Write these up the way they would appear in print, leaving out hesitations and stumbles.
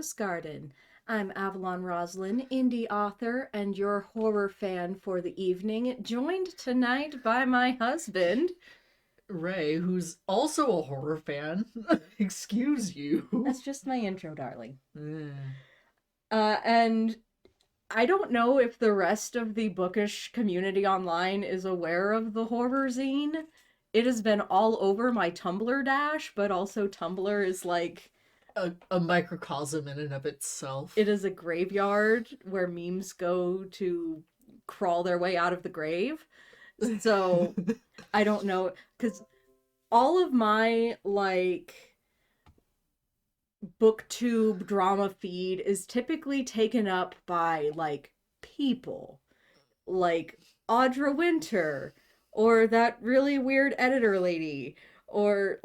Rose Garden. I'm Avalon Roselin, indie author and your horror fan for the evening, joined tonight by my husband. Ray, who's also a horror fan. Excuse you. That's just my intro, darling. Eh. And I don't know if the rest of the bookish community online is aware of the horror zine. It has been all over my Tumblr dash, but also Tumblr is like A microcosm in and of itself. it is a graveyard where memes go to crawl their way out of the grave. So I don't know, because all of my booktube drama feed is typically taken up by people like Audra Winter or that really weird editor lady or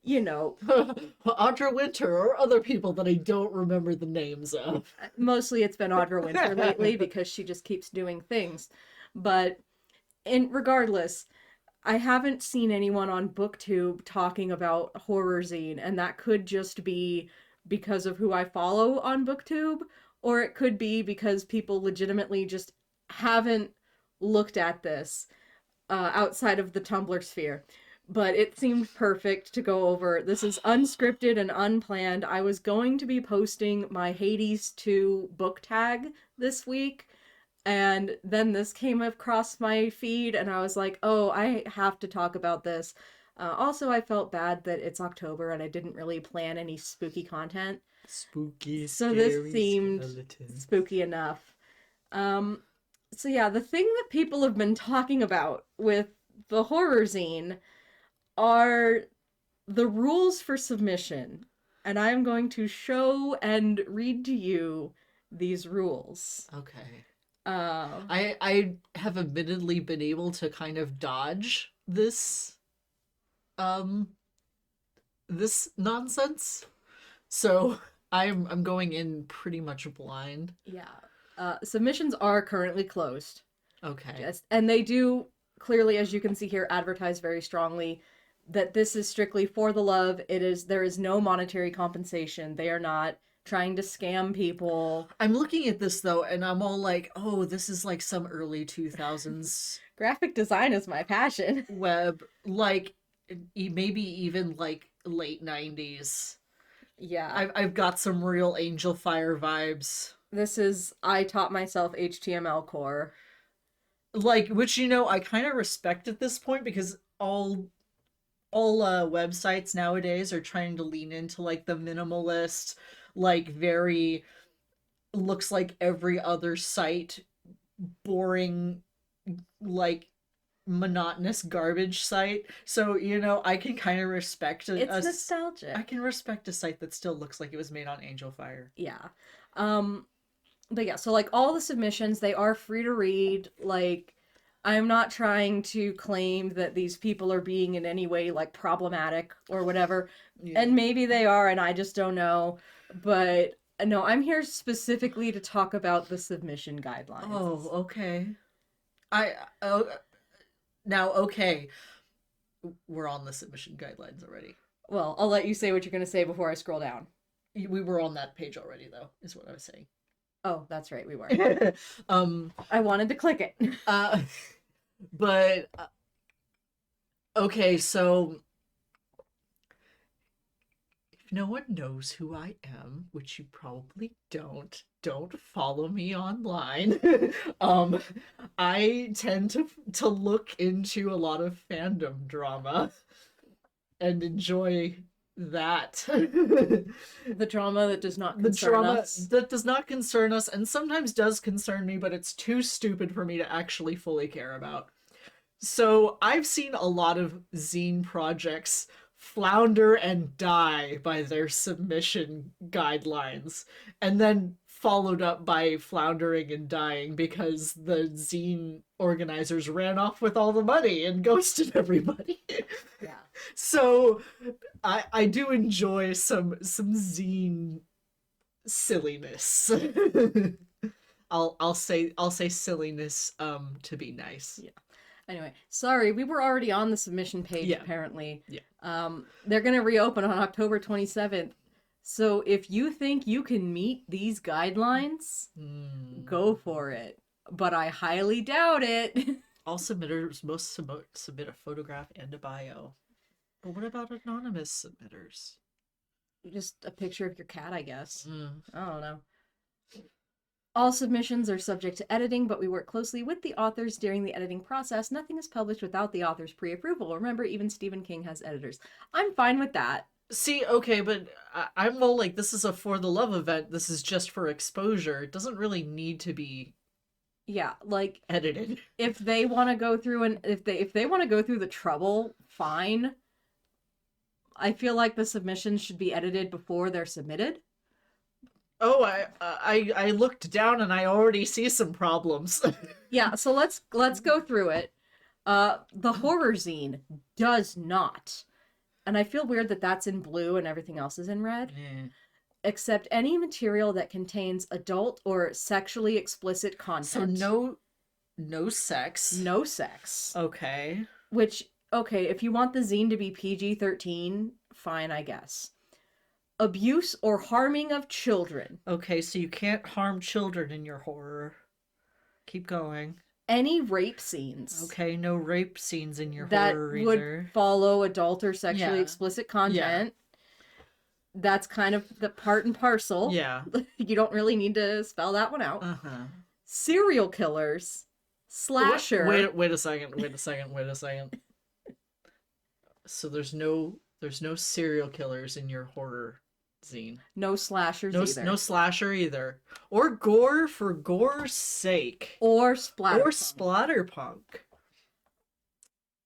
Audra Winter or other people that I don't remember the names of. mostly it's been Audra Winter lately because she just keeps doing things. But regardless, I haven't seen anyone on BookTube talking about horror zine, and that could just be because of who I follow on BookTube, or it could be because people legitimately just haven't looked at this outside of the Tumblr sphere. But it seemed perfect to go over. This is unscripted and unplanned. I was going to be posting my Hades 2 book tag this week, and then this came across my feed, and I was like, oh, I have to talk about this. Also, I felt bad that it's October and I didn't really plan any spooky content. Spooky, So scary this seemed skeleton. spooky enough. Um, so yeah, the thing that people have been talking about with the horror zine are the rules for submission. And I'm going to show and read to you these rules. Okay. Uh, I have admittedly been able to kind of dodge um this nonsense. So I'm going in pretty much blind. yeah. Submissions are currently closed. Okay. And they do clearly, as you can see here, advertise very strongly that this is strictly for the love. There is no monetary compensation. They are not trying to scam people. I'm looking at this though, and I'm all like, oh, this is like some early 2000s Graphic design is my passion. web, like maybe even like late 90s. Yeah. I've got some real Angel Fire vibes. This is I taught myself HTML core. Like, which I kind of respect at this point because all websites nowadays are trying to lean into like the minimalist, like very looks like every other site, boring, like monotonous garbage site. So, I can kind of respect It's nostalgic. I can respect a site that still looks like it was made on Angel Fire. Yeah. Um but yeah, so like all the submissions, they are free to read. Like I'm not trying to claim that these people are being in any way like problematic or whatever. Yeah. And maybe they are and I just don't know. But no, I'm here specifically to talk about the submission guidelines. Oh, okay. I oh, now okay. We're on the submission guidelines already. Well, I'll let you say what you're going to say before I scroll down. We were on that page already though, is what I was saying. Oh, that's right, we were. um I wanted to click it. but okay, so if no one knows who I am, which you probably don't follow me online. I tend to look into a lot of fandom drama and enjoy that. The drama that does not The concern drama us. that does not concern us and sometimes does concern me, but it's too stupid for me to actually fully care about. So I've seen a lot of zine projects flounder and die by their submission guidelines, and then followed up by floundering and dying because the zine organizers ran off with all the money and ghosted everybody. Yeah. So I do enjoy some zine silliness. I'll say silliness to be nice. Yeah. Anyway, sorry, we were already on the submission page Yeah. apparently. Yeah. They're gonna reopen on October 27th. So if you think you can meet these guidelines, go for it. But I highly doubt it. All submitters must submit a photograph and a bio. But what about anonymous submitters? Just a picture of your cat, I guess. I don't know. All submissions are subject to editing, but we work closely with the authors during the editing process. Nothing is published without the author's pre-approval. Remember, even Stephen King has editors. I'm fine with that. See, okay, but I'm all like, this is a for the love event. This is just for exposure. It doesn't really need to be edited. If they want to go through and if they want to go through the trouble, fine. I feel like the submissions should be edited before they're submitted. Oh, I looked down and I already see some problems. Yeah, so let's go through it. The horror zine does not, and I feel weird that that's in blue and everything else is in red. Accept any material that contains adult or sexually explicit content. So no sex. No sex. Okay. Which, okay, if you want the zine to be PG-13, fine, I guess. Abuse or harming of children. Okay, so you can't harm children in your horror. Keep going. Any rape scenes. Okay, no rape scenes in your that horror either. Would follow adult or sexually explicit content. Yeah. That's kind of the part and parcel. Yeah. You don't really need to spell that one out. Serial killers. Slasher. Wait a second. So there's no serial killers in your horror zine. No slashers either. No slasher either. Or gore for gore's sake. Or splatterpunk. Or splatterpunk.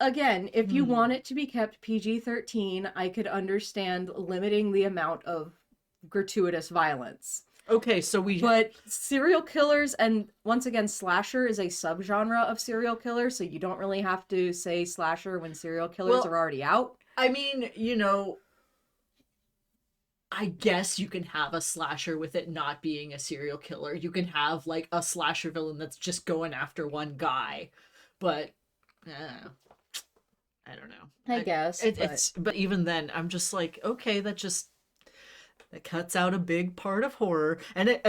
Again, if you want it to be kept PG-13, I could understand limiting the amount of gratuitous violence. Okay, so But serial killers, and once again, slasher is a subgenre of serial killer, so you don't really have to say slasher when serial killers are already out. I mean, I guess you can have a slasher with it not being a serial killer. You can have, like, a slasher villain that's just going after one guy. But, I don't know. I guess. But even then, I'm just like, okay, that cuts out a big part of horror. And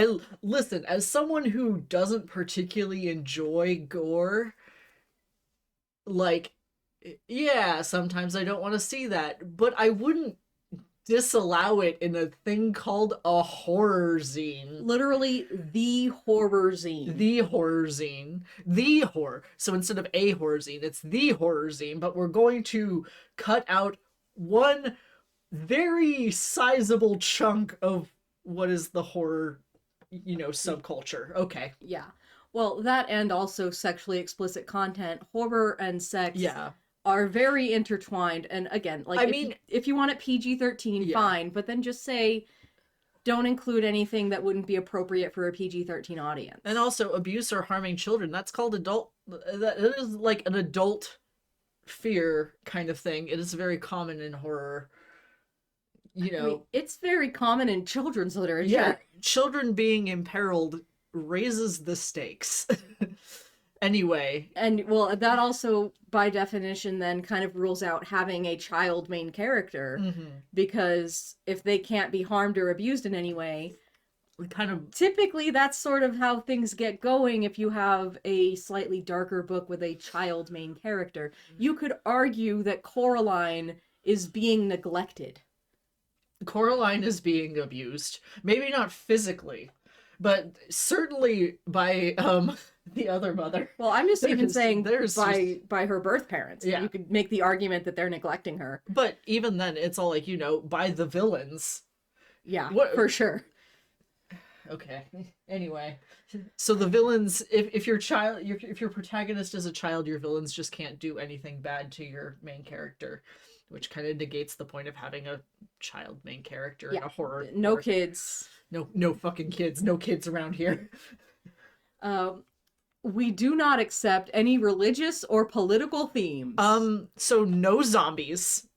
listen, as someone who doesn't particularly enjoy gore, like, yeah, sometimes I don't want to see that, but I wouldn't disallow it in a thing called a horror zine. Literally the horror zine. The horror zine. The horror. So instead of a horror zine, it's the horror zine, but we're going to cut out one very sizable chunk of what is the horror, subculture. Okay. Yeah. Well, that and also sexually explicit content, horror and sex. Yeah. Are very intertwined, and again, like, if you want it PG-13, fine, but then just say, don't include anything that wouldn't be appropriate for a PG-13 audience. And also, abuse or harming children, that's called that is like an adult fear kind of thing. It is very common in horror. It's very common in children's literature. Yeah, children being imperiled raises the stakes. Anyway. And, well, that also, by definition, then kind of rules out having a child main character. Because if they can't be harmed or abused in any way, typically that's sort of how things get going if you have a slightly darker book with a child main character. You could argue that Coraline is being neglected. Coraline is being abused. Maybe not physically, but certainly by, the other mother. Well, I'm just even saying by her birth parents. Yeah. You could make the argument that they're neglecting her. But even then, it's all like, by the villains. Yeah, for sure. Okay. Anyway. So the villains, if your protagonist is a child, your villains just can't do anything bad to your main character. Which kind of negates the point of having a child main character in a horror. No kids. No fucking kids. No kids around here. We do not accept any religious or political themes. So no zombies,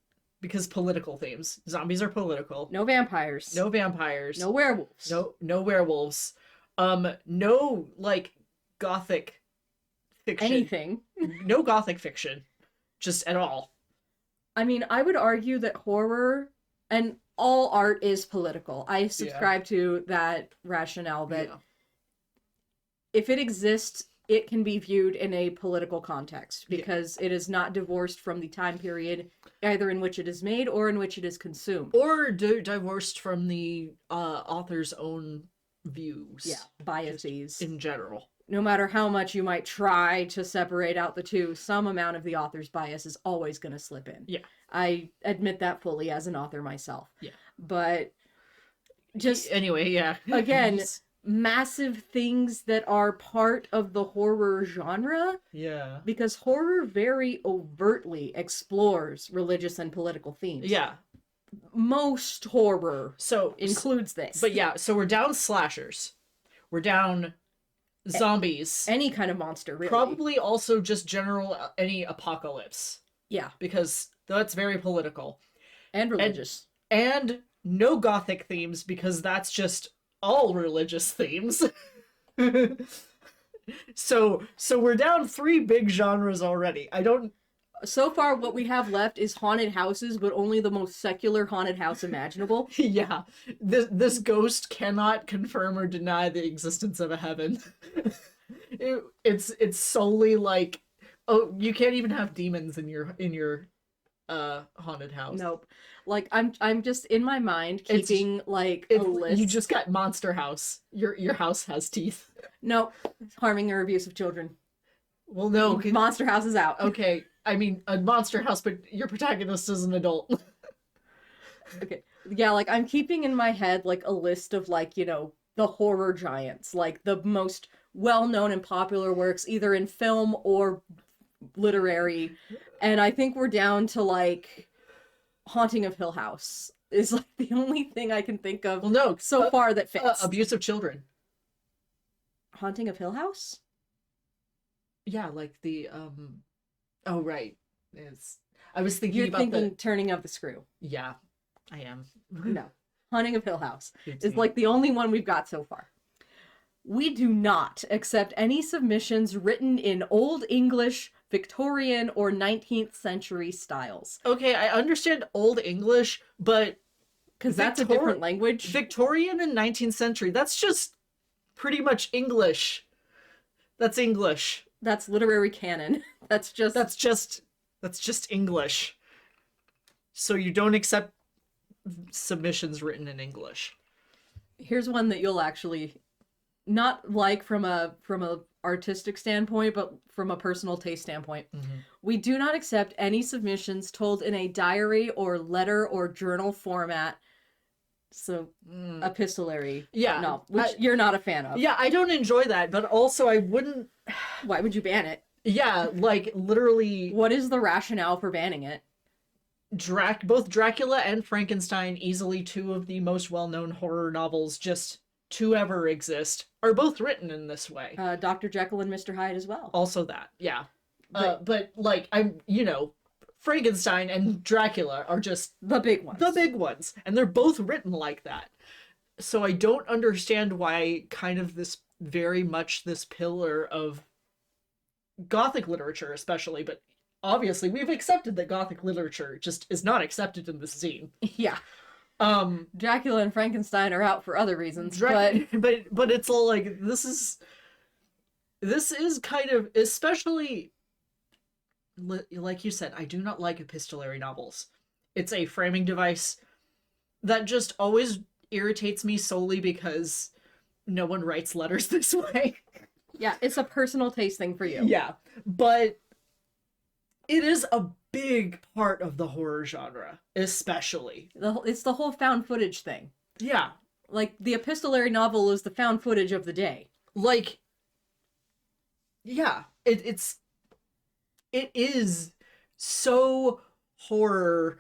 because political themes. Zombies are political. No vampires. No vampires. No werewolves. No werewolves. No, like, gothic fiction. Anything. No gothic fiction. Just at all. I mean, I would argue that horror, and all art is political. I subscribe to that rationale that if it exists, it can be viewed in a political context because it is not divorced from the time period either in which it is made or in which it is consumed. Or divorced from the author's own views. Yeah, biases. In general. No matter how much you might try to separate out the two, some amount of the author's bias is always going to slip in. Yeah. I admit that fully as an author myself. Yeah. But just... Anyway, yeah. Again... massive things that are part of the horror genre. Yeah. Because horror very overtly explores religious and political themes. Yeah. Most horror includes this. But yeah, so we're down slashers. We're down zombies. Any kind of monster, really. Probably also just general any apocalypse. Yeah. Because that's very political. And religious. And no gothic themes because that's just all religious themes. so we're down 3 big genres already. So far what we have left is haunted houses, but only the most secular haunted house imaginable. Yeah. This ghost cannot confirm or deny the existence of a heaven. It's solely like, oh, you can't even have demons in your haunted house. Nope. Like I'm just in my mind keeping a list. You just got Monster House. Your house has teeth. No, harming or abuse of children. Well, no, Monster House is out. Okay, I mean a monster house, but your protagonist is an adult. Okay, yeah, like I'm keeping in my head like a list of the horror giants, like the most well-known and popular works either in film or literary, and I think we're down to Haunting of Hill House is the only thing I can think of so far that fits. Abuse of children. Haunting of Hill House? Yeah, like the oh right. I was thinking You're about thinking Turning of the Screw. Yeah, I am. No. Haunting of Hill House is the only one we've got so far. We do not accept any submissions written in Old English, Victorian, or 19th century styles. Okay, I understand Old English, but... Because that's a different language. Victorian and 19th century, that's just pretty much English. That's English. That's literary canon. That's just English. So you don't accept submissions written in English. Here's one that you'll actually... Not from a artistic standpoint, but from a personal taste standpoint. Mm-hmm. We do not accept any submissions told in a diary or letter or journal format. So, epistolary. Yeah. No, which you're not a fan of. Yeah, I don't enjoy that, but also I wouldn't... Why would you ban it? Yeah, literally... What is the rationale for banning it? Both Dracula and Frankenstein, easily 2 of the most well-known horror novels just to ever exist, are both written in this way. Dr. Jekyll and Mr. Hyde as well. Also that, yeah. But I'm, Frankenstein and Dracula are just... The big ones. The big ones. And they're both written like that. So I don't understand why kind of very much this pillar of Gothic literature especially, but obviously we've accepted that Gothic literature just is not accepted in this zine. Yeah. Dracula and Frankenstein are out for other reasons, but it's all this is kind of, especially like you said, I do not like epistolary novels. It's a framing device that just always irritates me solely because no one writes letters this way. Yeah, it's a personal taste thing for you. Yeah, but it is a big part of the horror genre, especially. It's the whole found footage thing. Yeah. The epistolary novel is the found footage of the day. Yeah, it is so horror.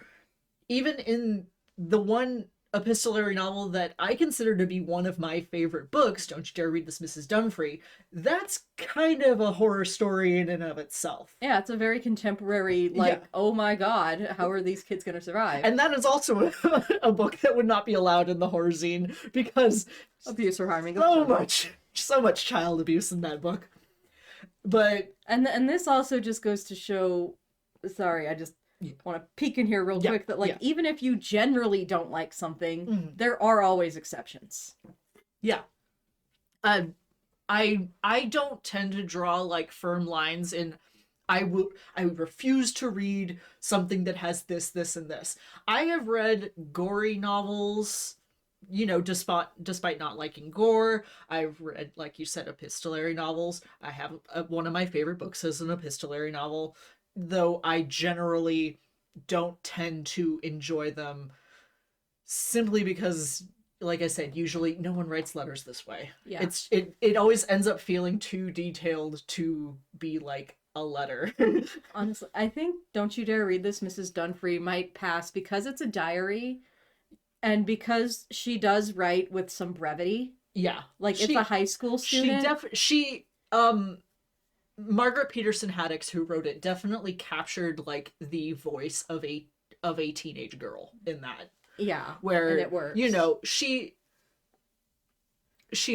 Even in the one epistolary novel that I consider to be one of my favorite books, Don't You Dare Read This, Mrs. Dumfrey, that's kind of a horror story in and of itself. Yeah, it's a very contemporary, oh my god, how are these kids going to survive? And that is also a book that would not be allowed in the horror zine because... Abuse or harming. So much child abuse in that book. But... And this also just goes to show... Sorry, want to peek in here real quick that, like, even if you generally don't like something, there are always exceptions. Yeah. I don't tend to draw, like, firm lines in I would refuse to read something that has this, this, and this. I have read gory novels, you know, despite not liking gore. I've read, like you said, epistolary novels. I have one of my favorite books is an epistolary novel, though I generally don't tend to enjoy them simply because, like I said, usually no one writes letters this way. Yeah. It always ends up feeling too detailed to be like a letter. Honestly, I think Don't You Dare Read This, Mrs. Dunfree might pass because it's a diary and because she does write with some brevity. Yeah. Like, it's a high school student. Margaret Peterson Haddix, who wrote it, definitely captured, like, the voice of a teenage girl in that. Yeah. Where, and it works. You know, she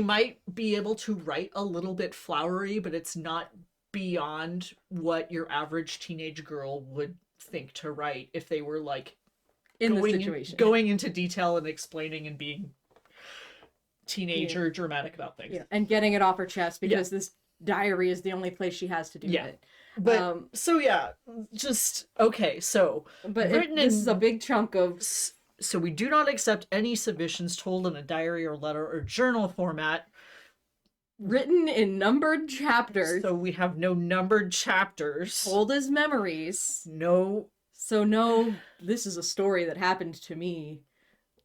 might be able to write a little bit flowery, but it's not beyond what your average teenage girl would think to write if they were, like, in the situation, going into detail and explaining and being teenager dramatic about things. Yeah. And getting it off her chest because this diary is the only place she has to do it. But so yeah, just okay. So but this is a big chunk of. So we do not accept any submissions told in a diary or letter or journal format. Written in numbered chapters. So we have no numbered chapters. Told as memories. No. So no, this is a story that happened to me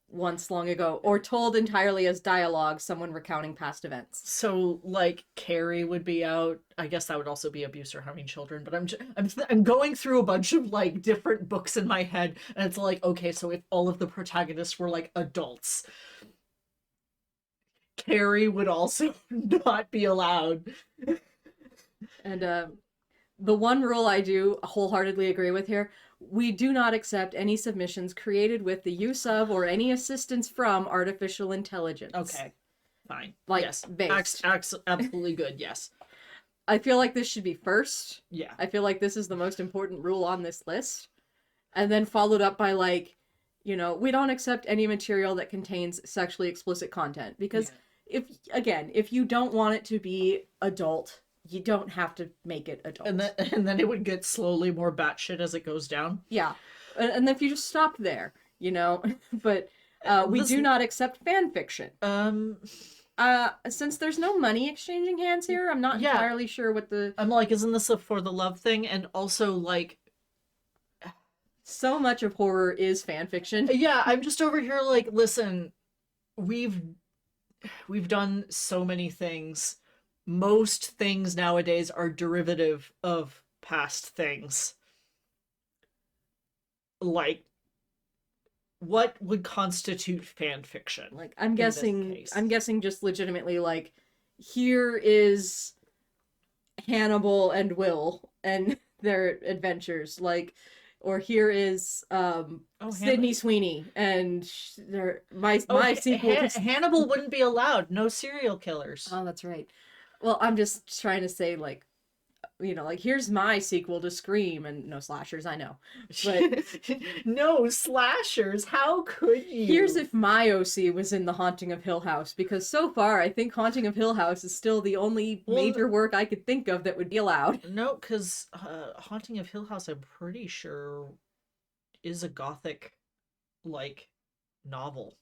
once long ago. Or told entirely as dialogue, someone recounting past events. So, like, Carrie would be out. I guess that would also be abuse or harming children. But I'm going through a bunch of, like, different books in my head. And it's like, okay, so if all of the protagonists were, like, adults, Carrie would also not be allowed. And the one rule I do wholeheartedly agree with here, we do not accept any submissions created with the use of or any assistance from artificial intelligence. Okay, fine. Like, yes. based. Absolutely good, yes. I feel like this should be first. Yeah. I feel like this is the most important rule on this list. And then followed up by, like, you know, we don't accept any material that contains sexually explicit content. Because if you don't want it to be adult, you don't have to make it adult. And then it would get slowly more batshit as it goes down. Yeah. And if you just stop there, you know. But we do not accept fan fiction. Since there's no money exchanging hands here, I'm not entirely sure what the... I'm like, isn't this a for the love thing? And also, like... So much of horror is fan fiction. Yeah, I'm just over here like, listen, we've done so many things. Most things nowadays are derivative of past things. Like, what would constitute fan fiction? Like, I'm guessing just legitimately, like, here is Hannibal and Will and their adventures, like, or here is Sydney Sweeney and my sequel. Hannibal wouldn't be allowed. No serial killers. Oh, that's right. Well, I'm just trying to say, like, you know, like, here's my sequel to Scream, and no slashers, I know. But no slashers, how could you? Here's if my OC was in The Haunting of Hill House, because so far I think Haunting of Hill House is still the only major work I could think of that would be allowed. No, because Haunting of Hill House, I'm pretty sure, is a gothic, like, novel.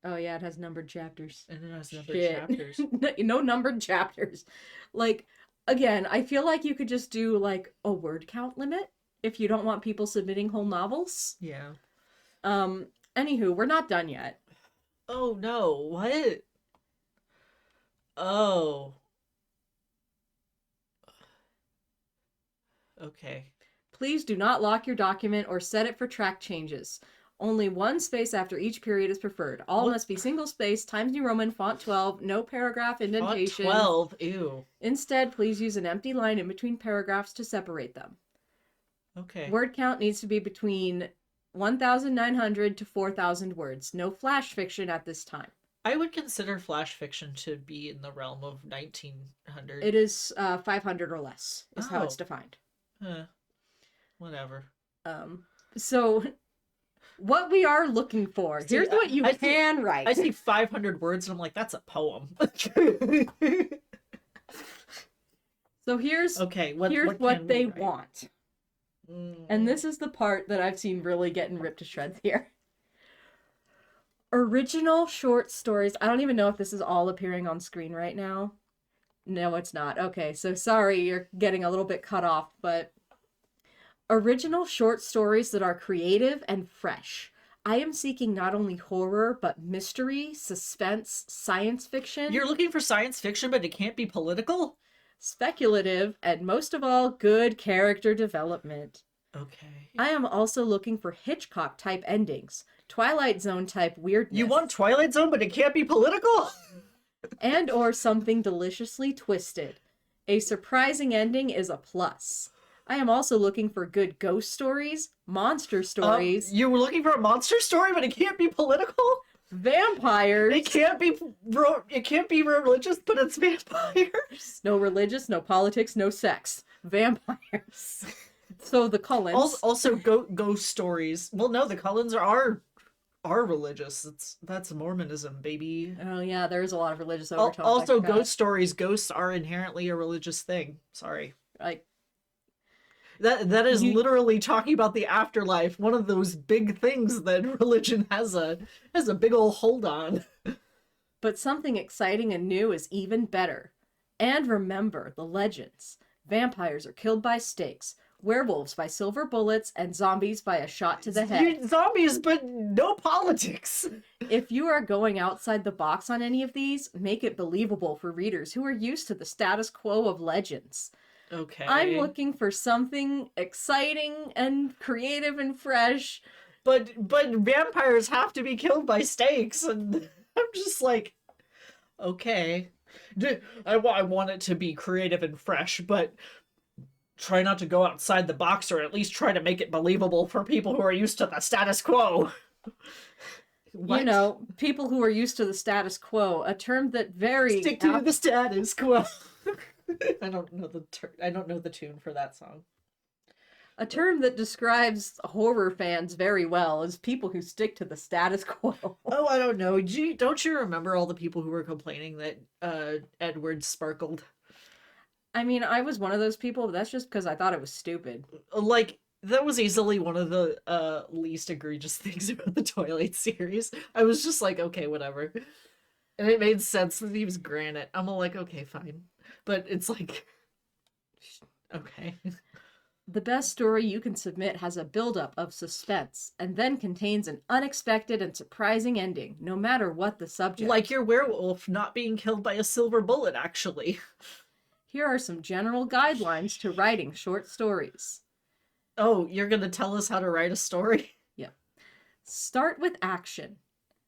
Oh yeah, it has numbered chapters. And it has numbered chapters. No numbered chapters. Like, again, I feel like you could just do, like, a word count limit if you don't want people submitting whole novels. Yeah. Anywho, we're not done yet. Oh no, what? Oh. Okay. Please do not lock your document or set it for track changes. Only one space after each period is preferred. All must be single space, Times New Roman, font 12, no paragraph indentation. Font 12, ew. Instead, please use an empty line in between paragraphs to separate them. Okay. Word count needs to be between 1,900 to 4,000 words. No flash fiction at this time. I would consider flash fiction to be in the realm of 1,900. It is 500 or less, is how it's defined. Whatever. So what we are looking for. See, Here's what you can write. I see 500 words and I'm like, that's a poem. So here's okay, what can they we write? want. And this is the part that I've seen really getting ripped to shreds here. Original short stories. I don't even know if this is all appearing on screen right now. No, it's not. Okay, so sorry, you're getting a little bit cut off, but original short stories that are creative and fresh. I am seeking not only horror, but mystery, suspense, science fiction. You're looking for science fiction, but it can't be political? Speculative, and most of all, good character development. Okay. I am also looking for Hitchcock-type endings, Twilight Zone-type weirdness. You want Twilight Zone, but it can't be political? And or something deliciously twisted. A surprising ending is a plus. I am also looking for good ghost stories, monster stories. You were looking for a monster story, but it can't be political? Vampires. It can't be religious, but it's vampires. No religious, no politics, no sex. Vampires. So the Cullens. Also, ghost stories. Well, no, the Cullens are religious. That's Mormonism, baby. Oh yeah, there's a lot of religious overtones. Also, ghost stories. Ghosts are inherently a religious thing. Sorry. Like that is literally talking about the afterlife. One of those big things that religion has a big old hold on. But something exciting and new is even better. And remember the legends. Vampires are killed by stakes, werewolves by silver bullets, and zombies by a shot to the head. Zombies, but no politics. If you are going outside the box on any of these, make it believable for readers who are used to the status quo of legends. Okay. I'm looking for something exciting and creative and fresh. But vampires have to be killed by stakes, and I'm just like, okay. I want it to be creative and fresh, but try not to go outside the box, or at least try to make it believable for people who are used to the status quo. You know, people who are used to the status quo, a term that very Stick to the status quo. I don't know the tune for that song. A term that describes horror fans very well is people who stick to the status quo. Oh, I don't know. Don't you remember all the people who were complaining that Edward sparkled? I mean, I was one of those people, but that's just because I thought it was stupid. Like, that was easily one of the least egregious things about the Twilight series. I was just like, okay, whatever. And it made sense that he was granite. I'm all like, okay, fine. But it's like, okay. The best story you can submit has a buildup of suspense, and then contains an unexpected and surprising ending, no matter what the subject. Like your werewolf not being killed by a silver bullet, actually. Here are some general guidelines to writing short stories. Oh, you're gonna tell us how to write a story? Yeah. Start with action.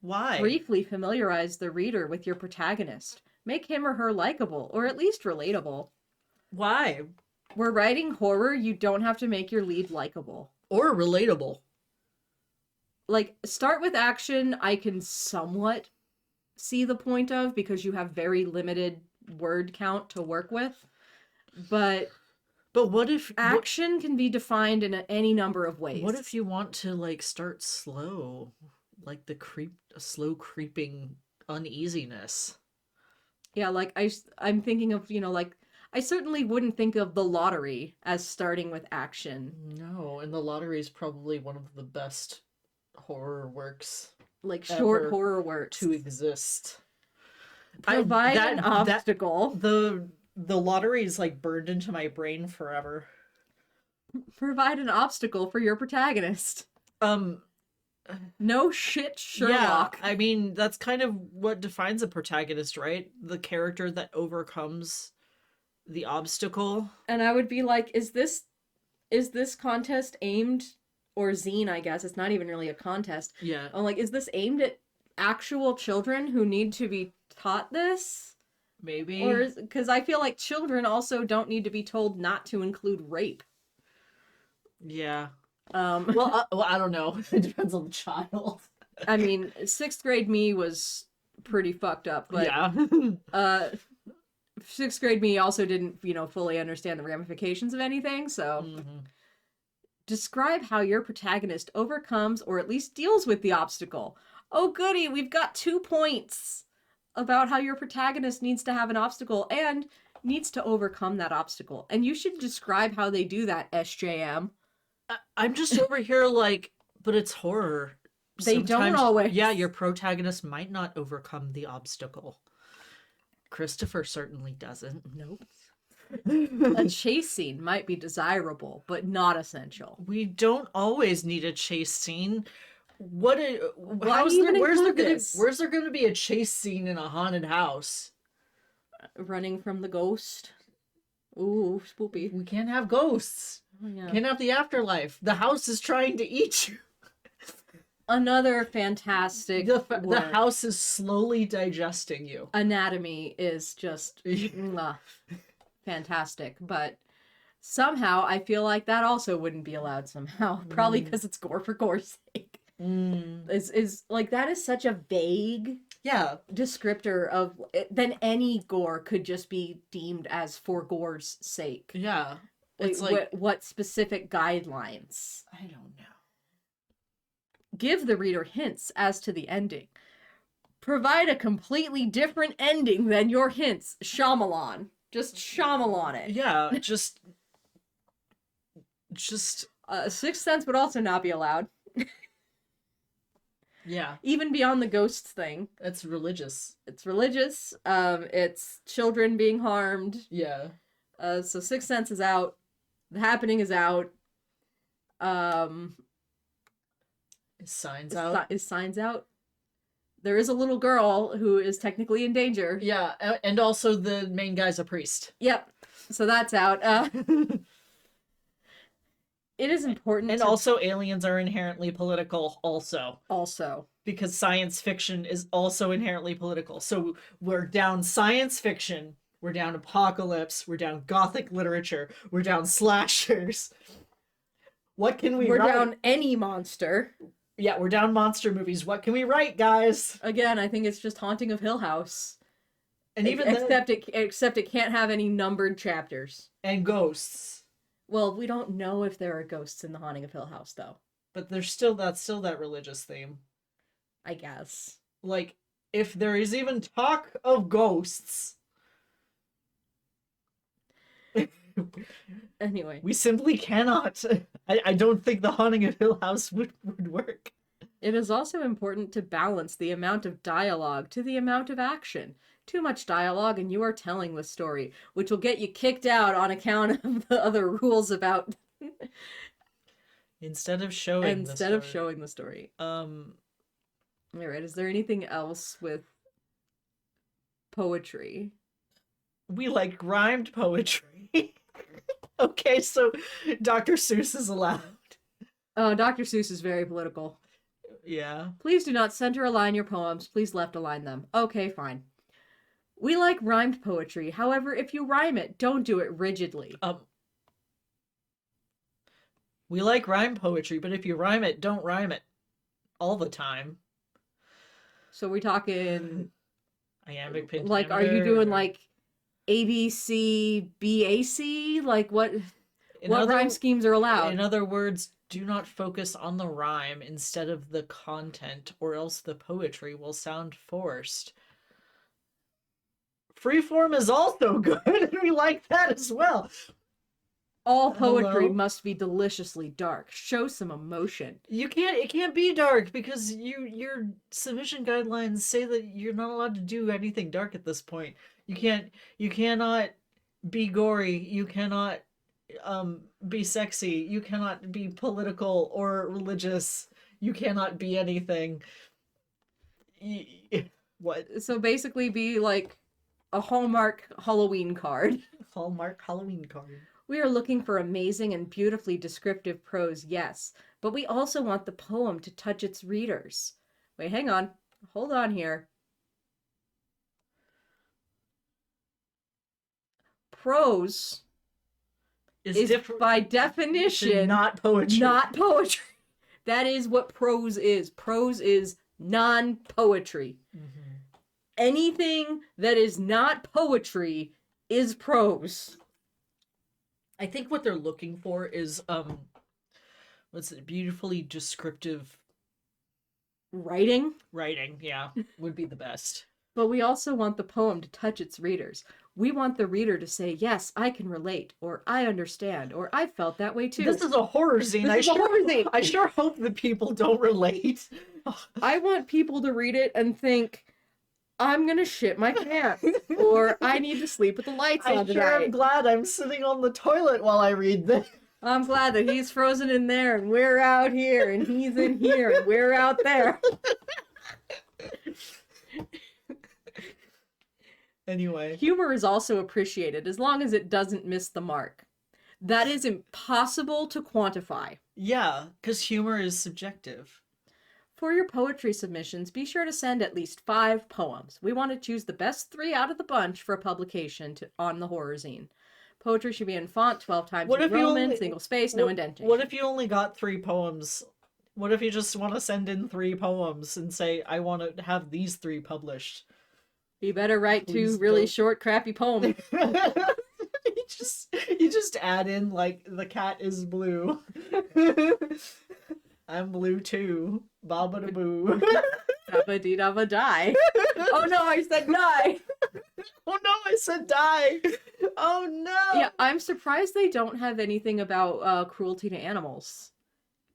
Why? Briefly familiarize the reader with your protagonist. Make him or her likable, or at least relatable. Why? We're writing horror, you don't have to make your lead likable. Or relatable. Like, start with action, I can somewhat see the point of, because you have very limited word count to work with. But what if action can be defined in any number of ways. What if you want to like start slow, like a slow creeping uneasiness? Yeah, like I'm thinking of, like I certainly wouldn't think of The Lottery as starting with action. No, and The Lottery is probably one of the best horror works, like short horror works to exist. Provide an obstacle. The Lottery is like burned into my brain forever. Provide an obstacle for your protagonist. No shit, Sherlock. Yeah, I mean, that's kind of what defines a protagonist, right? The character that overcomes the obstacle. And I would be like, is this contest aimed, or zine, I guess, it's not even really a contest. Yeah. I'm like, is this aimed at actual children who need to be taught this? Maybe. Or because I feel like children also don't need to be told not to include rape. Yeah. Well, I don't know. It depends on the child. I mean, 6th grade me was pretty fucked up, but yeah. 6th grade me also didn't, fully understand the ramifications of anything, so Describe how your protagonist overcomes or at least deals with the obstacle. Oh, goody, we've got 2 points about how your protagonist needs to have an obstacle and needs to overcome that obstacle. And you should describe how they do that, SJM. I'm just over here like, but it's horror. They don't always. Yeah, your protagonist might not overcome the obstacle. Christopher certainly doesn't. Nope. A chase scene might be desirable, but not essential. We don't always need a chase scene. Where's there gonna be a chase scene in a haunted house? Running from the ghost. Ooh, spoopy. We can't have ghosts. Oh, yeah. Can't have the afterlife. The house is trying to eat you. Another fantastic the house is slowly digesting you. Anatomy is just fantastic, but somehow I feel like that also wouldn't be allowed somehow. Probably because it's gore for gore's sake. Is like, that is such a vague descriptor of then any gore could just be deemed as for gore's sake. Yeah. It's like what specific guidelines? I don't know. Give the reader hints as to the ending. Provide a completely different ending than your hints. Shyamalan. Just Shyamalan it. Yeah, just Sixth Sense would also not be allowed. Yeah. Even beyond the ghosts thing. It's religious. It's religious. It's children being harmed. Yeah. So Sixth Sense is out. The Happening is out. Is Signs out? Is Signs out? There is a little girl who is technically in danger. Yeah, and also the main guy's a priest. Yep. So that's out. It is important. And also aliens are inherently political also. Because science fiction is also inherently political. So we're down science fiction, we're down apocalypse, we're down gothic literature, we're down slashers. What can we write? We're down any monster. Yeah, we're down monster movies. What can we write, guys? Again, I think it's just Haunting of Hill House. And even except it can't have any numbered chapters. And ghosts. Well, we don't know if there are ghosts in The Haunting of Hill House, though. But that's still that religious theme. I guess. Like, if there is even talk of ghosts. Anyway. We simply cannot. I don't think The Haunting of Hill House would work. It is also important to balance the amount of dialogue to the amount of action. Too much dialogue and you are telling the story, which will get you kicked out on account of the other rules about... Instead of showing the story. Alright, is there anything else with poetry? We like rhymed poetry. Okay, so Dr. Seuss is allowed. Oh, Dr. Seuss is very political. Yeah. Please do not center align your poems. Please left align them. Okay, fine. We like rhymed poetry. However, if you rhyme it, don't do it rigidly. We like rhyme poetry, but if you rhyme it, don't rhyme it all the time. So we're talking... Iambic pentameter. Like, are you doing like ABC, BAC? Like, what rhyme schemes are allowed? In other words, do not focus on the rhyme instead of the content, or else the poetry will sound forced. Freeform is also good, and we like that as well. All poetry must be deliciously dark. Show some emotion. It can't be dark because your submission guidelines say that you're not allowed to do anything dark at this point. You cannot be gory, you cannot be sexy, you cannot be political or religious, you cannot be anything. What? So basically be like a Hallmark Halloween card. Hallmark Halloween card. We are looking for amazing and beautifully descriptive prose, yes, but we also want the poem to touch its readers. Wait, hang on. Hold on here. Prose is by definition not poetry. Not poetry. That is what prose is. Prose is non-poetry. Mm-hmm. Anything that is not poetry is prose. I think what they're looking for is what's it, beautifully descriptive Writing. writing, yeah, would be the best. But we also want the poem to touch its readers. We want the reader to say, yes, I can relate, or I understand, or I felt that way too. This is a horror zine. This is a horror zine. I sure hope that people don't relate. I want people to read it and think, I'm gonna shit my pants, or I need to sleep with the lights on I tonight. sure am glad I'm sitting on the toilet while I read this. I'm glad that he's frozen in there, and we're out here, and he's in here, and we're out there. Anyway. Humor is also appreciated, as long as it doesn't miss the mark. That is impossible to quantify. Yeah, because humor is subjective. For your poetry submissions, be sure to send at least 5 poems. We want to choose the best 3 out of the bunch for publication on the horror zine. Poetry should be in font, 12 times in Roman, single space, no indentation. What if you only got 3 poems? What if you just want to send in 3 poems and say, I want to have these 3 published? You better write Please 2 really don't. short, crappy poems. you just add in, like, the cat is blue. I'm blue too. Baba da boo. Dabba dee dabba die. Oh no, I said die. Oh no, I said die. Oh no. Yeah, I'm surprised they don't have anything about cruelty to animals.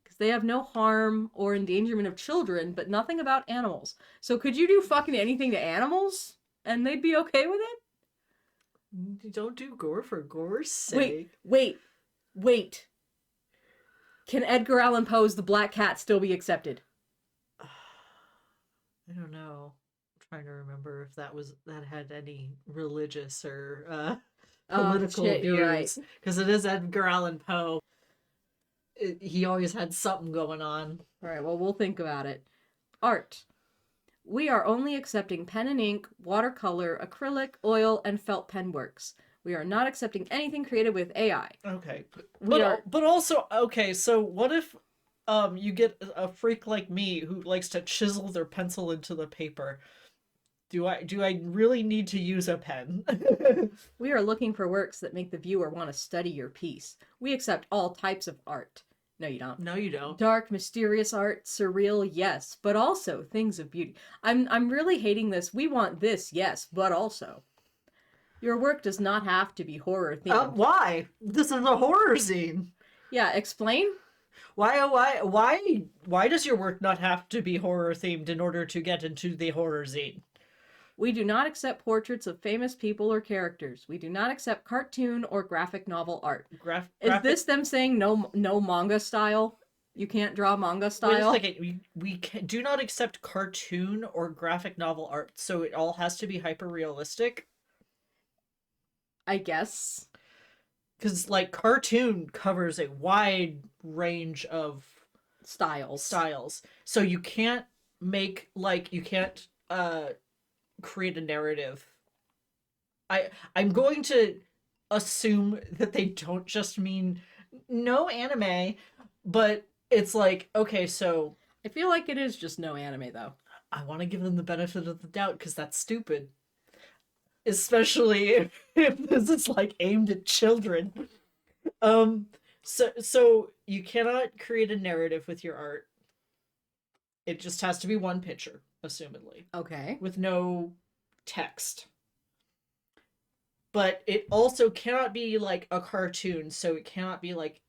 Because they have no harm or endangerment of children, but nothing about animals. So could you do fucking anything to animals? And they'd be okay with it? You don't do gore for gore's sake. Wait. Can Edgar Allan Poe's The Black Cat still be accepted? I don't know. I'm trying to remember if that had any religious or political shit, you're right. views. Because it is Edgar Allan Poe. He always had something going on. Alright, well, we'll think about it. Art. We are only accepting pen and ink, watercolor, acrylic, oil, and felt pen works. We are not accepting anything created with AI. Okay. We But also, okay, so what if you get a freak like me who likes to chisel their pencil into the paper? Do I really need to use a pen? We are looking for works that make the viewer want to study your piece. We accept all types of art. No, you don't. No, you don't. Dark, mysterious art, surreal, yes, but also things of beauty. I'm really hating this. We want this, yes, but also. Your work does not have to be horror themed. Why? This is a horror zine. Yeah, explain? Why does your work not have to be horror themed in order to get into the horror zine? We do not accept portraits of famous people or characters. We do not accept cartoon or graphic novel art. Is this them saying no manga style? You can't draw manga style? Wait a second. We do not accept cartoon or graphic novel art, so it all has to be hyper realistic. I guess. Because, like, cartoon covers a wide range of Styles. So you can't make, like, create a narrative. I'm going to assume that they don't just mean no anime, but it's like, okay, so I feel like it is just no anime, though. I want to give them the benefit of the doubt because that's stupid. Especially if this is like aimed at children. So you cannot create a narrative with your art. It just has to be one picture, assumedly. Okay. With no text. But it also cannot be like a cartoon, so it cannot be like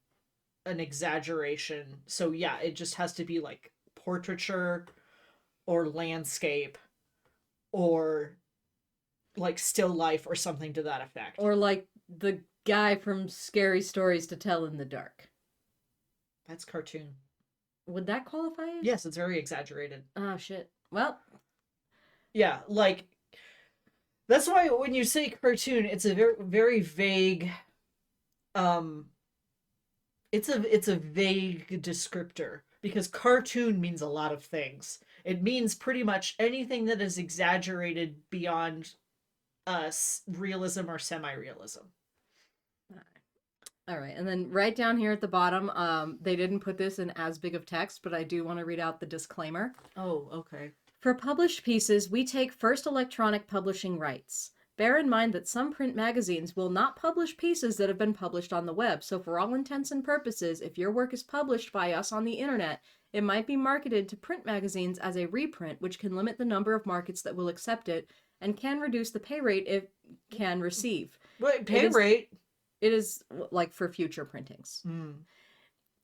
an exaggeration. So yeah, it just has to be like portraiture or landscape or like still life or something to that effect. Or like the guy from Scary Stories to Tell in the Dark. That's cartoon. Would that qualify? Yes, it's very exaggerated. Oh, shit. Well. Yeah, like, that's why when you say cartoon, it's a very, very vague, it's a vague descriptor, because cartoon means a lot of things. It means pretty much anything that is exaggerated beyond realism or semi-realism. All right, and then right down here at the bottom, they didn't put this in as big of text, but I do want to read out the disclaimer. Oh, okay. For published pieces, we take first electronic publishing rights. Bear in mind that some print magazines will not publish pieces that have been published on the web, so for all intents and purposes, if your work is published by us on the internet, it might be marketed to print magazines as a reprint, which can limit the number of markets that will accept it and can reduce the pay rate it can receive. Wait, pay rate? It is like for future printings. Mm.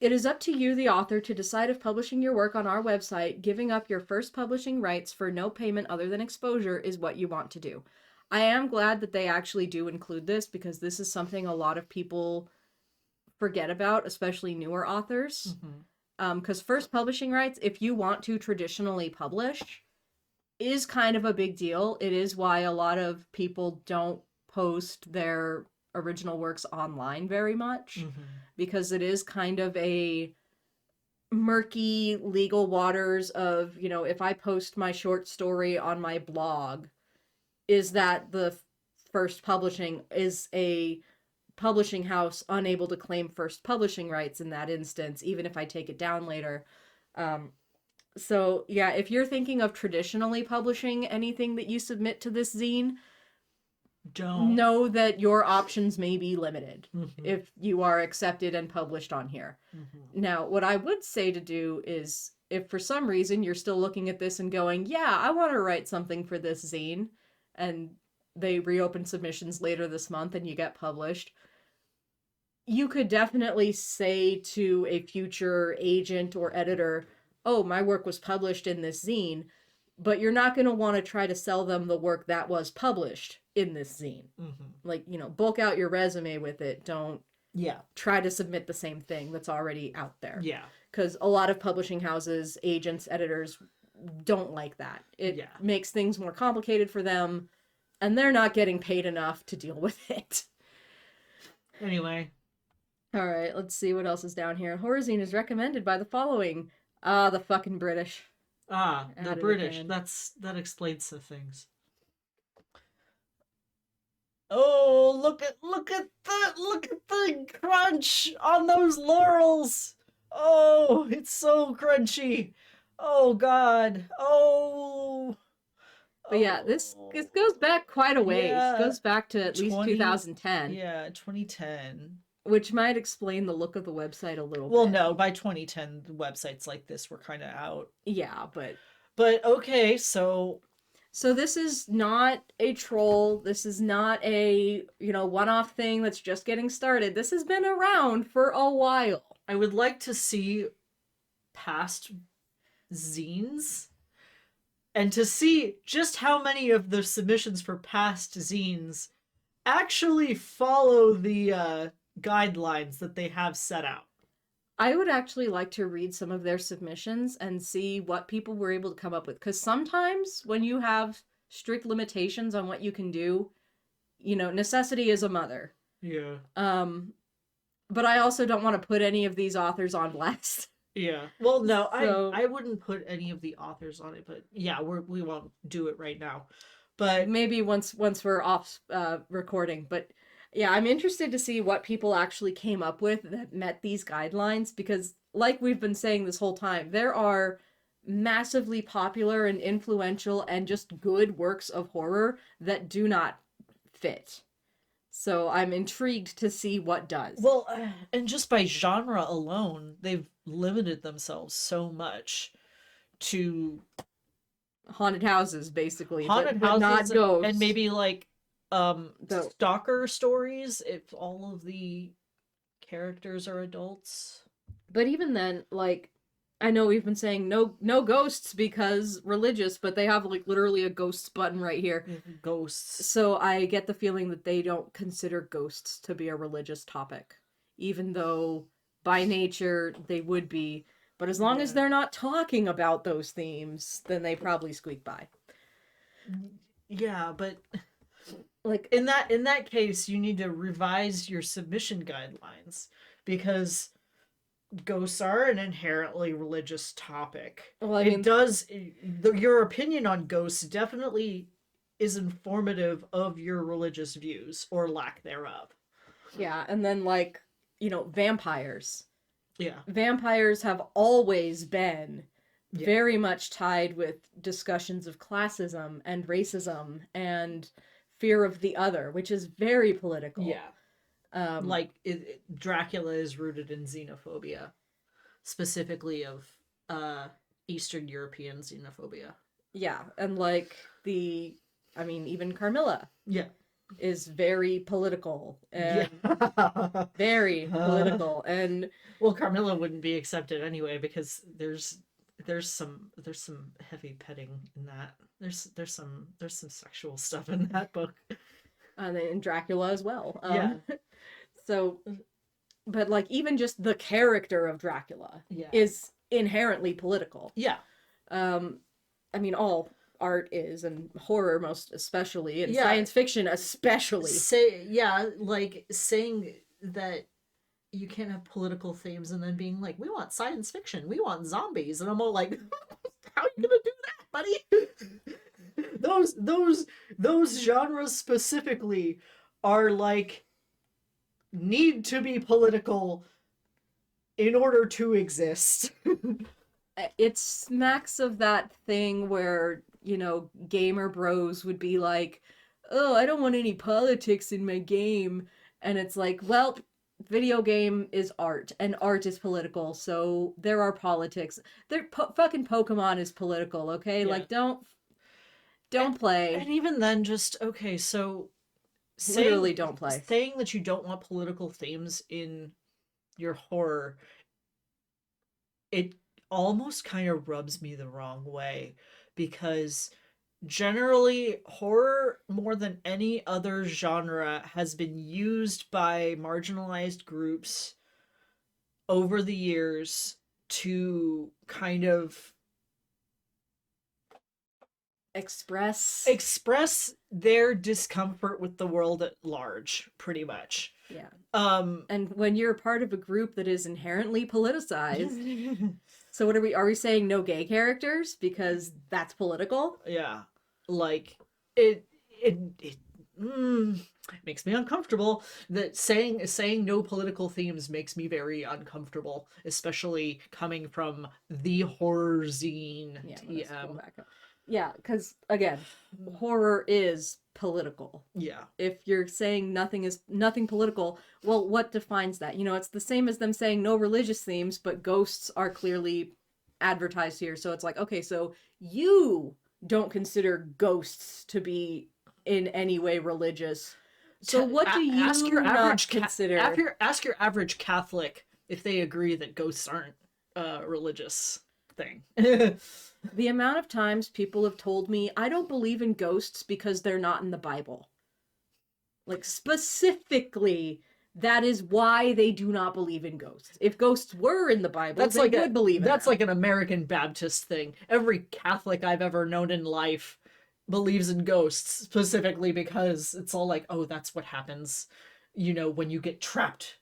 It is up to you, the author, to decide if publishing your work on our website, giving up your first publishing rights for no payment other than exposure, is what you want to do. I am glad that they actually do include this, because this is something a lot of people forget about, especially newer authors. Because first publishing rights, if you want to traditionally publish, is kind of a big deal. It is why a lot of people don't post their original works online very much, because it is kind of a murky legal waters of, you know, if I post my short story on my blog, is that the first publishing? Is a publishing house unable to claim first publishing rights in that instance, even if I take it down later? So yeah, if you're thinking of traditionally publishing anything that you submit to this zine, don't know that your options may be limited if you are accepted and published on here. Now, what I would say to do is, if for some reason you're still looking at this and going, yeah, I want to write something for this zine, and they reopen submissions later this month and you get published, you could definitely say to a future agent or editor, oh, my work was published in this zine, but you're not going to want to try to sell them the work that was published in this zine. Like, you know, bulk out your resume with it. Don't try to submit the same thing that's already out there. Yeah. Because a lot of publishing houses, agents, editors don't like that. It makes things more complicated for them, and they're not getting paid enough to deal with it. Anyway. All right, let's see what else is down here. Horror-zine is recommended by the following. The fucking British. The British. That explains some things. Oh, look at the crunch on those laurels. Oh, it's so crunchy. Oh God. Oh. But yeah, this goes back quite a ways. Yeah. It goes back to at least 2010. Yeah, 2010. Which might explain the look of the website a little bit. Well, no, by 2010, the websites like this were kind of out. Yeah, but okay, so this is not a troll. This is not a, you know, one-off thing that's just getting started. This has been around for a while. I would like to see past zines and to see just how many of the submissions for past zines actually follow the guidelines that they have set out. I would actually like to read some of their submissions and see what people were able to come up with. Because sometimes when you have strict limitations on what you can do, you know, necessity is a mother. Yeah. But I also don't want to put any of these authors on blast. Yeah. Well, no, so, I wouldn't put any of the authors on it, but yeah, we won't do it right now. But maybe once we're off recording. But yeah, I'm interested to see what people actually came up with that met these guidelines, because like we've been saying this whole time, there are massively popular and influential and just good works of horror that do not fit. So I'm intrigued to see what does. Well, and just by genre alone, they've limited themselves so much to haunted houses, basically. Haunted houses, not ghosts. And maybe like stalker stories if all of the characters are adults. But even then, like, I know we've been saying no ghosts because religious, but they have like literally a ghosts button right here. Ghosts. So I get the feeling that they don't consider ghosts to be a religious topic, even though by nature they would be. But as long as they're not talking about those themes, then they probably squeak by. Yeah, but like in that case, you need to revise your submission guidelines, because ghosts are an inherently religious topic. Well, I mean, your opinion on ghosts definitely is informative of your religious views or lack thereof. Yeah, and then like, you know, vampires. Yeah. Vampires have always been very much tied with discussions of classism and racism and fear of the other, which is very political. Yeah. Like Dracula is rooted in xenophobia, specifically of Eastern European xenophobia. Yeah, and like even Carmilla Yeah. is very political and Yeah. very political, and well, Carmilla wouldn't be accepted anyway because there's some heavy petting in that. There's some sexual stuff in that book. and in Dracula as well. Yeah. So, but like even just the character of Dracula is inherently political. Yeah. I mean, all art is, and horror most especially, and science fiction especially. Like saying that you can't have political themes and then being like, we want science fiction, we want zombies, and I'm all like, how are you gonna do that, buddy? those genres specifically are like need to be political in order to exist. It smacks of that thing where, gamer bros would be like, oh, I don't want any politics in my game. And it's like, well, video game is art, and art is political, so there are politics. Fucking Pokemon is political, okay? Yeah. Like, don't play. And even then, just, okay, so... Literally don't play. Saying that you don't want political themes in your horror, it almost kind of rubs me the wrong way, because generally horror, more than any other genre, has been used by marginalized groups over the years to kind of express their discomfort with the world at large, pretty much. Yeah. And when you're part of a group that is inherently politicized, so what are we saying no gay characters because that's political? Yeah. Like it makes me uncomfortable. That saying no political themes makes me very uncomfortable, especially coming from the horror zine. Yeah, because again, horror is political. Yeah. If you're saying nothing political, well, what defines that? It's the same as them saying no religious themes, but ghosts are clearly advertised here. So it's like, okay, so you don't consider ghosts to be in any way religious. So what do you consider? Ask your average Catholic if they agree that ghosts aren't a religious thing. The amount of times people have told me, I don't believe in ghosts because they're not in the Bible. Like, specifically, that is why they do not believe in ghosts. If ghosts were in the Bible, they would believe in them. That's like an American Baptist thing. Every Catholic I've ever known in life believes in ghosts, specifically because it's all like, oh, that's what happens, when you get trapped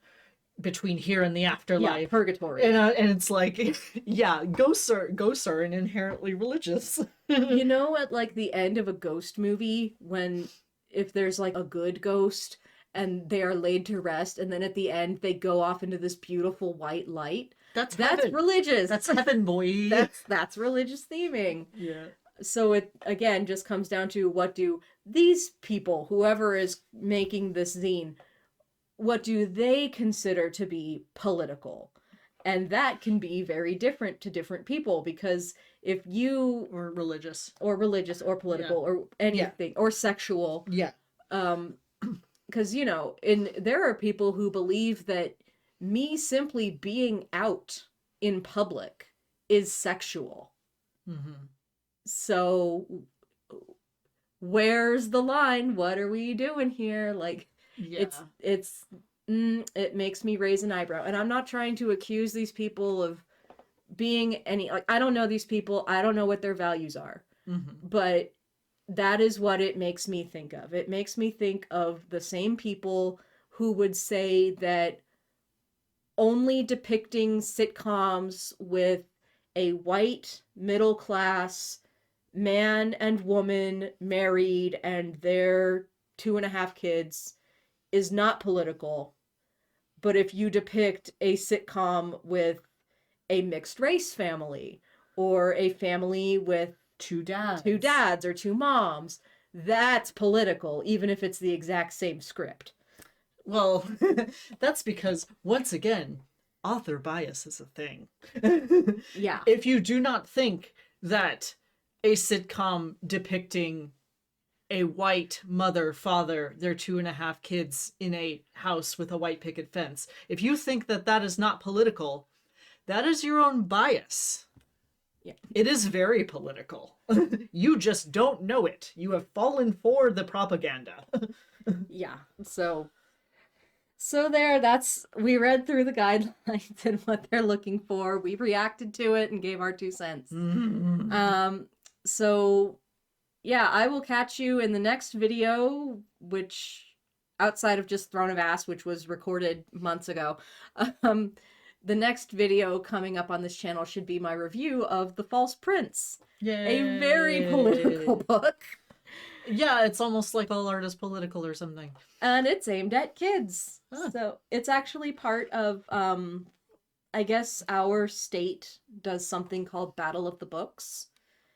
between here and the afterlife. Yeah, purgatory. And it's like, yeah, ghosts are inherently religious. At like the end of a ghost movie, if there's like a good ghost and they are laid to rest, and then at the end they go off into this beautiful white light. That's religious. That's heaven, boy. That's religious theming. Yeah. So it again just comes down to, what do these people, whoever is making this zine, what do they consider to be political? And that can be very different to different people, because if you... Or religious or political, or anything, or sexual. Yeah. Because, there are people who believe that me simply being out in public is sexual. Mm-hmm. So where's the line? What are we doing here? Like... Yeah. It makes me raise an eyebrow. And I'm not trying to accuse these people of being I don't know these people. I don't know what their values are. Mm-hmm. But that is what it makes me think of. It makes me think of the same people who would say that only depicting sitcoms with a white middle class man and woman married and their 2.5 kids is not political. But if you depict a sitcom with a mixed race family, or a family with two dads or two moms, that's political, even if it's the exact same script. Well, that's because, once again, author bias is a thing. Yeah. If you do not think that a sitcom depicting a white mother, father, their 2.5 kids in a house with a white picket fence, if you think that that is not political, that is your own bias. Yeah. It is very political. You just don't know it. You have fallen for the propaganda. Yeah. So there, we read through the guidelines and what they're looking for. We reacted to it and gave our 2 cents. So yeah, I will catch you in the next video, which, outside of just Throne of Ass, which was recorded months ago, the next video coming up on this channel should be my review of The False Prince. Yay. A very political book. Yeah, it's almost like all art is political or something. And it's aimed at kids. Huh. So it's actually part of, I guess our state does something called Battle of the Books.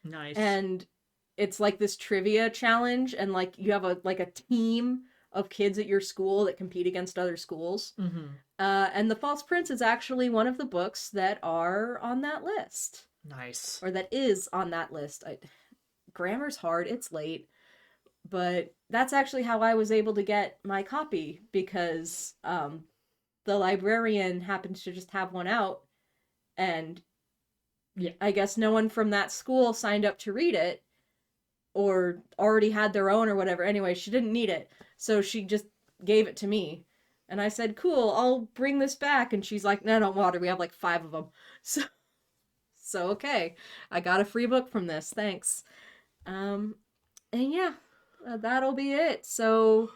Nice. And it's like this trivia challenge, and like you have a team of kids at your school that compete against other schools. Mm-hmm. And The False Prince is actually one of the books that are on that list. Nice. Or that is on that list. Grammar's hard, it's late. But that's actually how I was able to get my copy, because the librarian happened to just have one out, and yeah, I guess no one from that school signed up to read it, or already had their own or whatever. Anyway, she didn't need it, so she just gave it to me. And I said, cool, I'll bring this back. And she's like, no, water, we have like 5 of them. So okay, I got a free book from this, thanks. And yeah, that'll be it. So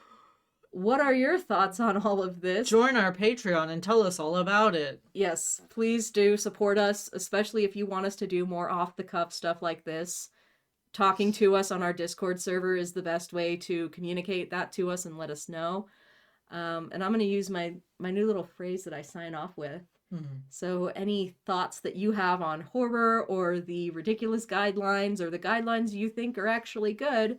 what are your thoughts on all of this? Join our Patreon and tell us all about it. Yes, please do support us, especially if you want us to do more off-the-cuff stuff like this. Talking to us on our Discord server is the best way to communicate that to us and let us know. And I'm going to use my new little phrase that I sign off with. Mm-hmm. So any thoughts that you have on horror, or the ridiculous guidelines, or the guidelines you think are actually good,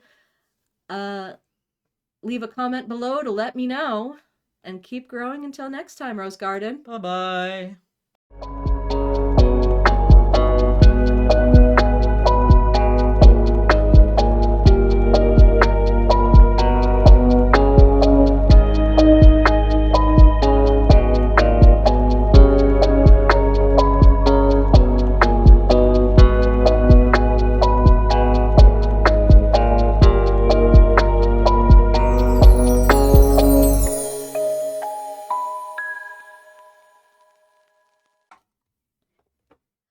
leave a comment below to let me know. And keep growing until next time, Rose Garden. Bye-bye.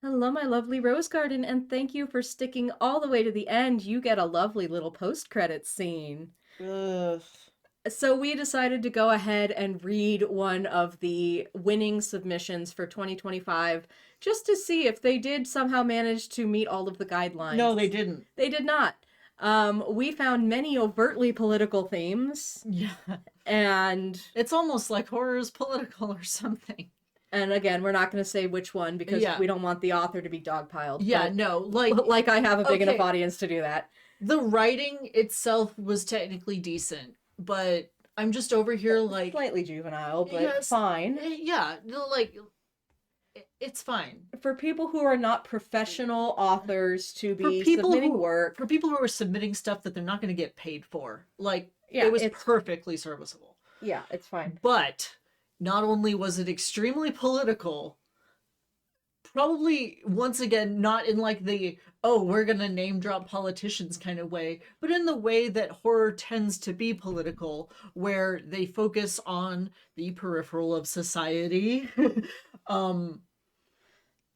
Hello, my lovely Rose Garden, and thank you for sticking all the way to the end. You get a lovely little post-credits scene. Ugh. So we decided to go ahead and read one of the winning submissions for 2025, just to see if they did somehow manage to meet all of the guidelines. No, they didn't. They did not. We found many overtly political themes. Yeah. And it's almost like horror is political or something. And again, we're not going to say which one, because we don't want the author to be dogpiled. Yeah, no, like I have a big enough audience to do that. The writing itself was technically decent, but I'm just over here like slightly juvenile, but fine. Yeah, like it's fine for people who are not professional authors to be submitting work. For people who are submitting stuff that they're not going to get paid for, like it was perfectly serviceable. Yeah, it's fine. But not only was it extremely political, probably, once again, not in like the, oh, we're gonna name drop politicians kind of way, but in the way that horror tends to be political, where they focus on the peripheral of society.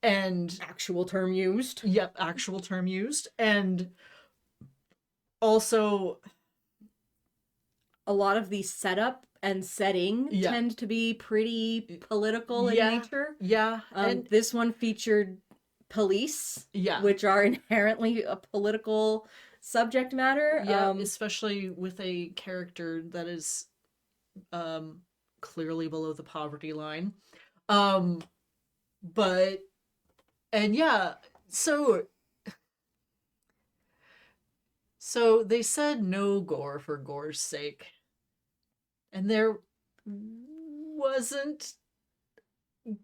And actual term used. Yep, actual term used. And also a lot of the setup and setting tend to be pretty political in nature. Yeah. And this one featured police, which are inherently a political subject matter. Yeah, especially with a character that is clearly below the poverty line. But, and yeah, so So they said no gore for gore's sake. And there wasn't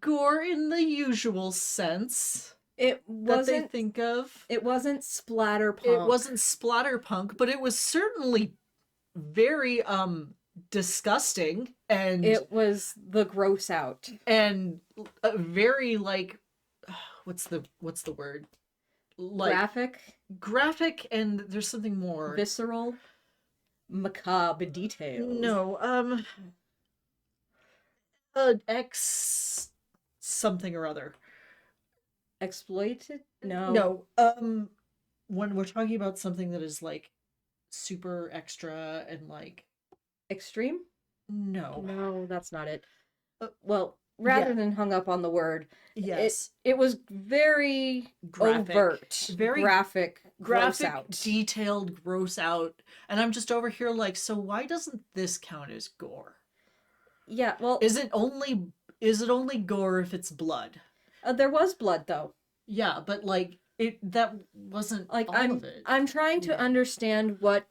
gore in the usual sense It that they wasn't. think of. It wasn't splatterpunk. It wasn't splatterpunk, but it was certainly very disgusting, and It was the gross out. and very like what's the word? Like graphic, and there's something more. Visceral, macabre details. No, X something or other. Exploited? No. No. When we're talking about something that is like super extra and like Extreme? no. No, that's not it. Uh, Well, rather yeah. than hung up on the word, Yes. it was very Graphic. overt, Very graphic, gross out. detailed, gross out. And I'm just over here like, so why doesn't this count as gore? Yeah, well, Is it only gore if it's blood? there was blood though. Yeah, but like that wasn't Like all of it. I'm trying to Yeah. understand what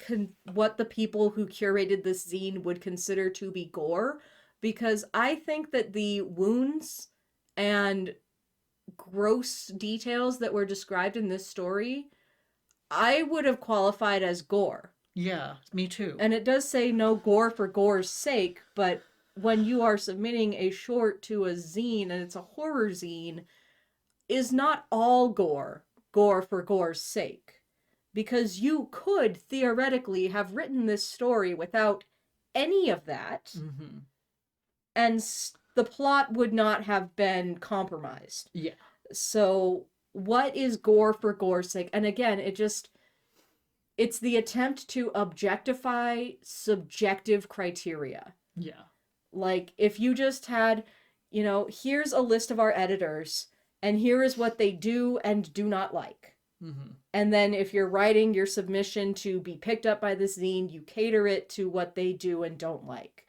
the people who curated this zine would consider to be gore, because I think that the wounds and gross details that were described in this story, I would have qualified as gore. Yeah, me too. And it does say no gore for gore's sake, but when you are submitting a short to a zine and it's a horror zine, is not all gore for gore's sake. Because you could theoretically have written this story without any of that, Mm-hmm. and the plot would not have been compromised. Yeah. So, what is gore for gore's sake? And again, it's the attempt to objectify subjective criteria. Yeah. Like, if you just had, here's a list of our editors, and here is what they do and do not like. Mm-hmm. And then if you're writing your submission to be picked up by this zine, you cater it to what they do and don't like.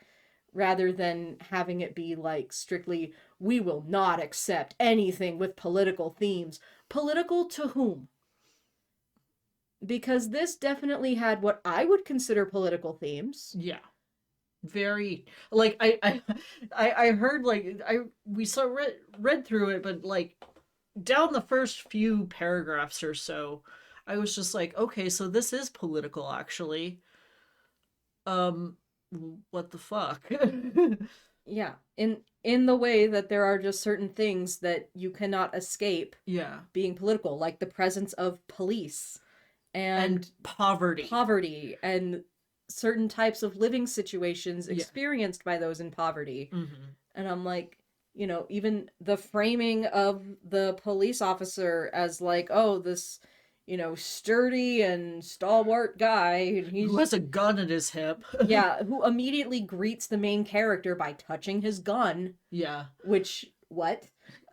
Rather than having it be like strictly, we will not accept anything with political themes. Political to whom? Because this definitely had what I would consider political themes. Yeah. Very like I heard like we saw read through it, but like down the first few paragraphs or so, I was just like, okay, so this is political actually. What the fuck? Yeah, in the way that there are just certain things that you cannot escape Yeah. being political, like the presence of police and poverty and certain types of living situations experienced by those in poverty. Mm-hmm. And I'm like, even the framing of the police officer as like, oh, this, sturdy and stalwart guy who has a gun at his hip. Yeah, who immediately greets the main character by touching his gun. Yeah. Which, what?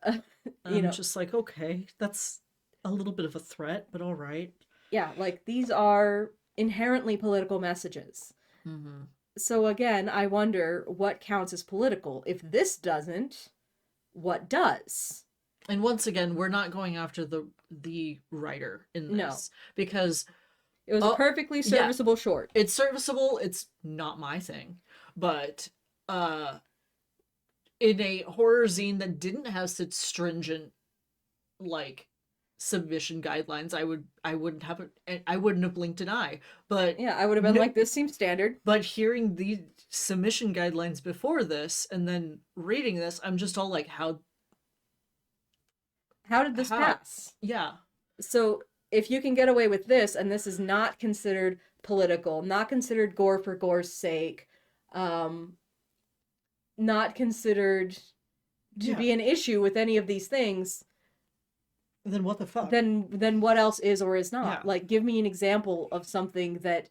I'm just like, okay, that's a little bit of a threat, but all right. Yeah, like these are inherently political messages. Mm-hmm. So again, I wonder what counts as political. If this doesn't, what does? And once again, we're not going after the writer in this because it was a perfectly serviceable short. It's serviceable. It's not my thing, but in a horror zine that didn't have such stringent like submission guidelines, I wouldn't have blinked an eye. But yeah, I would have been like, this seems standard. But hearing the submission guidelines before this and then reading this, I'm just all like, how did this pass? Yeah. So if you can get away with this, and this is not considered political, not considered gore for gore's sake, not considered to be an issue with any of these things, then what the fuck? Then what else is or is not? Yeah. Like, give me an example of something that,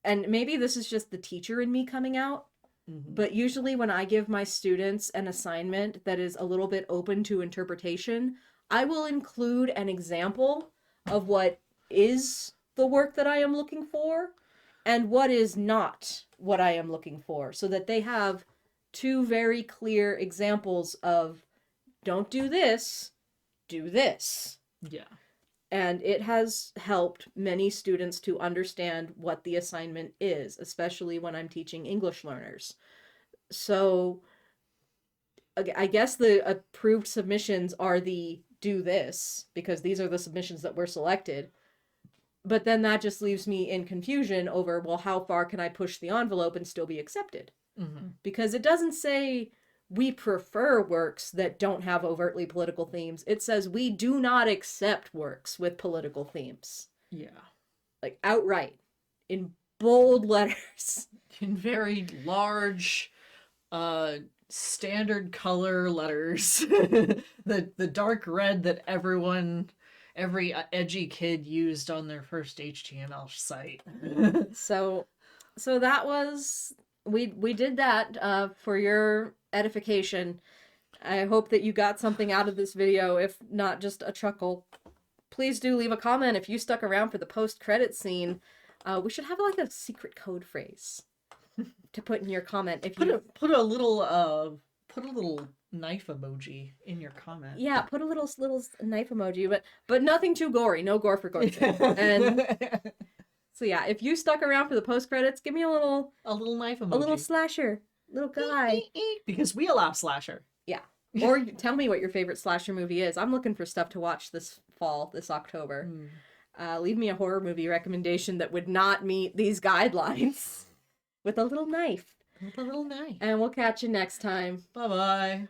and maybe this is just the teacher in me coming out, but usually when I give my students an assignment that is a little bit open to interpretation, I will include an example of what is the work that I am looking for and what is not what I am looking for, so that they have two very clear examples of don't do this, do this. Yeah. And it has helped many students to understand what the assignment is, especially when I'm teaching English learners. So I guess the approved submissions are the do this, because these are the submissions that were selected. But then that just leaves me in confusion over, well, how far can I push the envelope and still be accepted? Mm-hmm. Because it doesn't say we prefer works that don't have overtly political themes. It says we do not accept works with political themes. Yeah. Like outright, in bold letters. In very large, standard color letters. the dark red that every edgy kid used on their first HTML site. So that was, we did that for your edification. I hope that you got something out of this video, if not just a chuckle. Please do leave a comment if you stuck around for the post-credit scene. We should have like a secret code phrase to put in your comment. If you put a little knife emoji in your comment. Yeah, put a little knife emoji, but nothing too gory. No gore for gore's sake. And so yeah, if you stuck around for the post credits, give me a little knife emoji, a little slasher, little guy, because we allow slasher. Yeah, or tell me what your favorite slasher movie is. I'm looking for stuff to watch this fall, this October. Leave me a horror movie recommendation that would not meet these guidelines with a little knife. With a little knife. And we'll catch you next time. Bye bye.